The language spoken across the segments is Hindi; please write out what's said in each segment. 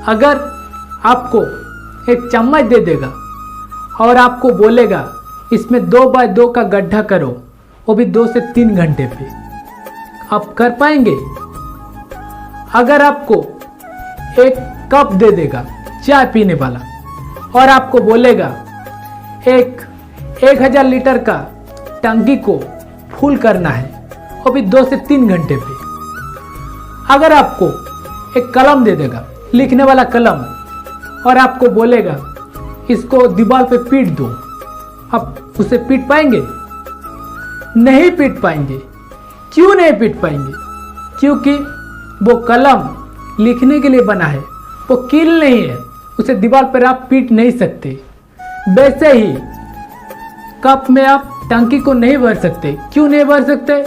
अगर आपको एक चम्मच दे देगा और आपको बोलेगा इसमें 2x2 का गड्ढा करो, वो भी 2 से 3 घंटे पे, आप कर पाएंगे? अगर आपको एक कप दे देगा चाय पीने वाला और आपको बोलेगा 1000 लीटर का टंकी को फुल करना है, वो भी 2 से 3 घंटे पे। अगर आपको एक कलम दे देगा, लिखने वाला कलम, और आपको बोलेगा इसको दीवार पे पीट दो, आप उसे पीट पाएंगे? नहीं पीट पाएंगे। क्यों नहीं पीट पाएंगे? क्योंकि वो कलम लिखने के लिए बना है, वो कील नहीं है, उसे दीवार पर आप पीट नहीं सकते। वैसे ही कप में आप टंकी को नहीं भर सकते। क्यों नहीं भर सकते?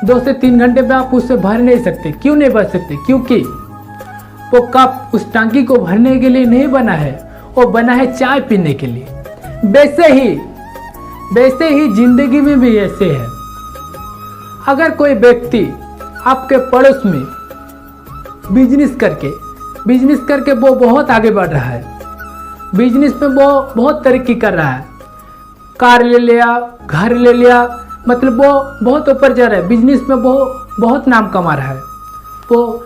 2 से 3 घंटे में आप उसे भर नहीं सकते। क्यों नहीं भर सकते? क्योंकि वो कप उस टंकी को भरने के लिए नहीं बना है, वो बना है चाय पीने के लिए। वैसे ही जिंदगी में भी ऐसे है। अगर कोई व्यक्ति आपके पड़ोस में बिजनेस करके वो बहुत आगे बढ़ रहा है, बिजनेस में वो बहुत तरक्की कर रहा है, कार ले लिया, घर ले लिया, मतलब वो बहुत ऊपर जा रहा है, बिजनेस में वो बहुत नाम कमा रहा है, वो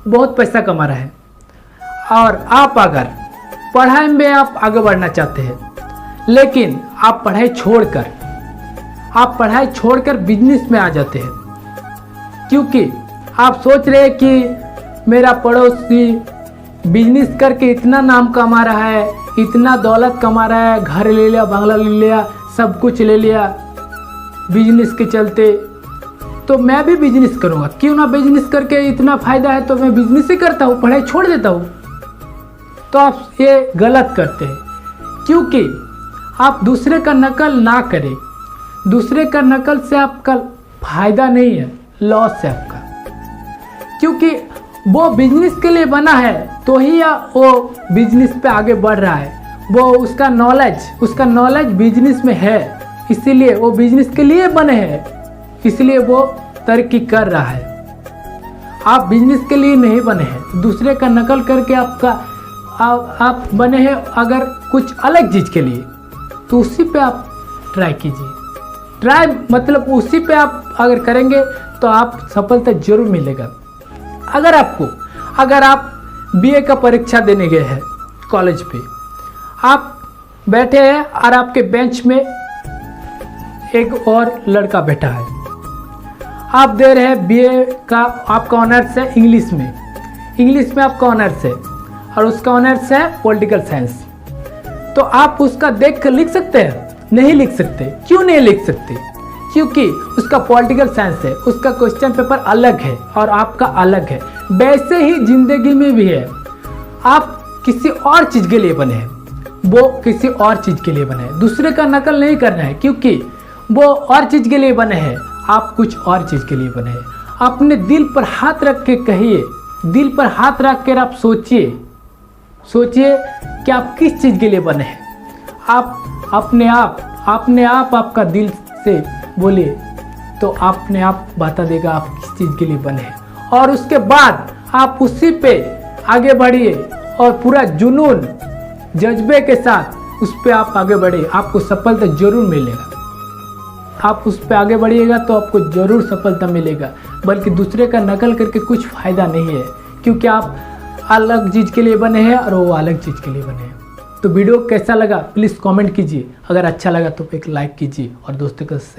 बहुत पैसा कमा रहा है, और आप अगर पढ़ाई में आप आगे बढ़ना चाहते हैं, लेकिन आप पढ़ाई छोड़कर बिजनेस में आ जाते हैं, क्योंकि आप सोच रहे हैं कि मेरा पड़ोसी बिजनेस करके इतना नाम कमा रहा है, इतना दौलत कमा रहा है, घर ले लिया, बंगला ले लिया, सब कुछ ले लिया बिजनेस के चलते, तो मैं भी बिजनेस करूँगा। क्यों ना बिजनेस करके इतना फ़ायदा है तो मैं बिजनेस ही करता हूँ, पढ़ाई छोड़ देता हूँ। तो आप ये गलत करते हैं, क्योंकि आप दूसरे का नकल ना करें। दूसरे का नकल से आपका फ़ायदा नहीं है, लॉस है आपका, क्योंकि वो बिजनेस के लिए बना है तो ही वो बिजनेस पे आगे बढ़ रहा है। वो उसका नॉलेज बिजनेस में है, इसीलिए वो बिजनेस के लिए बने हैं, इसलिए वो तरक्की कर रहा है। आप बिजनेस के लिए नहीं बने हैं, दूसरे का नकल करके आप बने हैं अगर कुछ अलग चीज़ के लिए, तो उसी पे आप ट्राई कीजिए। मतलब उसी पे आप अगर करेंगे तो आप सफलता जरूर मिलेगा। अगर आप बीए का परीक्षा देने गए हैं कॉलेज पे, आप बैठे हैं और आपके बेंच में एक और लड़का बैठा है, आप दे रहे हैं बीए का, आपका ऑनर्स है इंग्लिश में आपका ऑनर्स है और उसका ऑनर्स है पॉलिटिकल साइंस, तो आप उसका देख कर लिख सकते हैं? नहीं लिख सकते। क्यों नहीं लिख सकते? क्योंकि उसका पॉलिटिकल साइंस है, उसका क्वेश्चन पेपर अलग है और आपका अलग है। वैसे ही जिंदगी में भी है, आप किसी और चीज़ के लिए बने हैं, वो किसी और चीज़ के लिए बने हैं, दूसरे का नकल नहीं करना है, क्योंकि वो और चीज़ के लिए बने हैं, आप कुछ और चीज़ के लिए बने हैं। अपने दिल पर हाथ रख के कहिए, दिल पर हाथ रख कर आप सोचिए कि आप किस चीज़ के लिए बने हैं। आप अपने आप आपका दिल से बोलिए तो अपने आप बता देगा आप किस चीज़ के लिए बने हैं, और उसके बाद आप उसी पे आगे बढ़िए और पूरा जुनून जज्बे के साथ उस पे आप आगे बढ़िए, आपको सफलता जरूर मिलेगा। आप उस पे आगे बढ़िएगा तो आपको जरूर सफलता मिलेगा, बल्कि दूसरे का नकल करके कुछ फ़ायदा नहीं है, क्योंकि आप अलग चीज़ के लिए बने हैं और वो अलग चीज़ के लिए बने हैं। तो वीडियो कैसा लगा प्लीज़ कमेंट कीजिए, अगर अच्छा लगा तो एक लाइक कीजिए और दोस्तों के